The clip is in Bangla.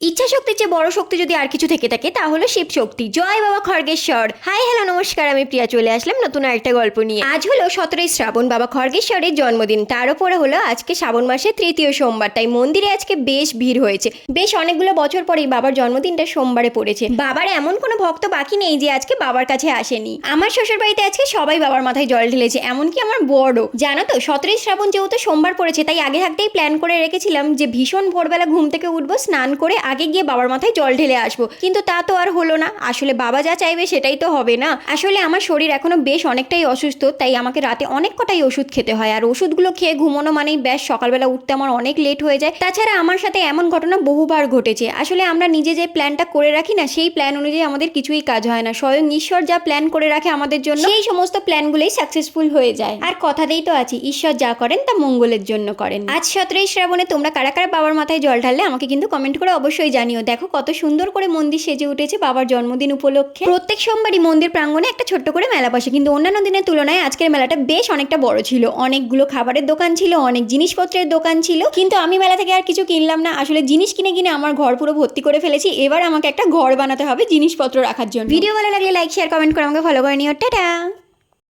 ইচ্ছা শক্তির চেয়ে বড় শক্তি যদি আর কিছু থেকে থাকে তা হলো শিব শক্তি। জয় বাবা খড়গেশ্বর। হাই হ্যালো নমস্কার, আমি প্রিয়া চলে আসলাম নতুন আরেকটা গল্প নিয়ে। আজ হলো 17ই শ্রাবণ, বাবা খড়গেশ্বরের জন্মদিন। তার উপরে হলো আজকে শ্রাবণ মাসের তৃতীয় সোমবার, তাই মন্দিরে আজকে বেশ ভিড় হয়েছে। বেশ অনেকগুলো বছর পরেই বাবার জন্মদিনটা সোমবারে পড়েছে। বাবার এমন কোনো ভক্ত বাকি নেই যে আজকে বাবার কাছে আসেনি। আমার শ্বশুর বাড়িতে আজকে সবাই বাবার মাথায় জল ঢেলেছে, এমনকি আমার বড়ও। জানো তো 17ই শ্রাবণ যেহেতু সোমবার পড়েছে, তাই আগে থাকতেই প্ল্যান করে রেখেছিলাম যে ভীষণ ভোরবেলা ঘুম থেকে উঠবো, স্নান করে আগে গিয়ে বাবার মাথায় জল ঢেলে আসবো। কিন্তু তা তো আর হলো না। আসলে বাবা যা চাইবে সেটাই তো হবে না। আসলে আমার শরীর এখনো বেশ অনেকটাই অসুস্থ, তাই আমাকে রাতে অনেক কটাই ওষুধ খেতে হয়। আর ওষুধগুলো খেয়ে ঘুমানো মানেই ব্যাস সকালবেলা উঠতে আমার অনেক লেট হয়ে যায়। তাছাড়া আমার সাথে এমন ঘটনা বহুবার ঘটেছে। আসলে আমরা নিজে যে প্ল্যানটা করে রাখি না, সেই প্ল্যান অনুযায়ী আমাদের কিছুই কাজ হয় না। স্বয়ং ঈশ্বর যা প্ল্যান করে রাখে আমাদের জন্য, সেই সমস্ত প্ল্যানগুলোই সাকসেসফুল হয়ে যায়। আর কথাতেই তো আছে, ঈশ্বর যা করেন তা মঙ্গলের জন্য করেন। আজ 17ই শ্রাবণে তোমরা কারা কারা বাবার মাথায় জল ঢাললে আমাকে কিন্তু কমেন্ট করে অবশ্যই জানিও। দেখো কত সুন্দর করে মন্দির সেজে উঠেছে বাবার জন্মদিন উপলক্ষে। প্রত্যেক সোমবারই মন্দির প্রাঙ্গণে একটা ছোট্ট করে মেলা বসে, কিন্তু অন্যান্য দিনের তুলনায় আজকের মেলাটা বেশ অনেকটা বড় ছিল। অনেকগুলো খাবারের দোকান ছিল, অনেক জিনিসপত্রের দোকান ছিল, কিন্তু আমি মেলা থেকে আর কিছু কিনলাম না। আসলে জিনিস কিনে কিনে আমার ঘর পুরো ভর্তি করে ফেলেছি। এবার আমাকে একটা ঘর বানাতে হবে জিনিসপত্র রাখার জন্য। ভিডিও ভালো লাগলে লাইক শেয়ার কমেন্ট করে আমাকে ফলো করে নিও। টাটা।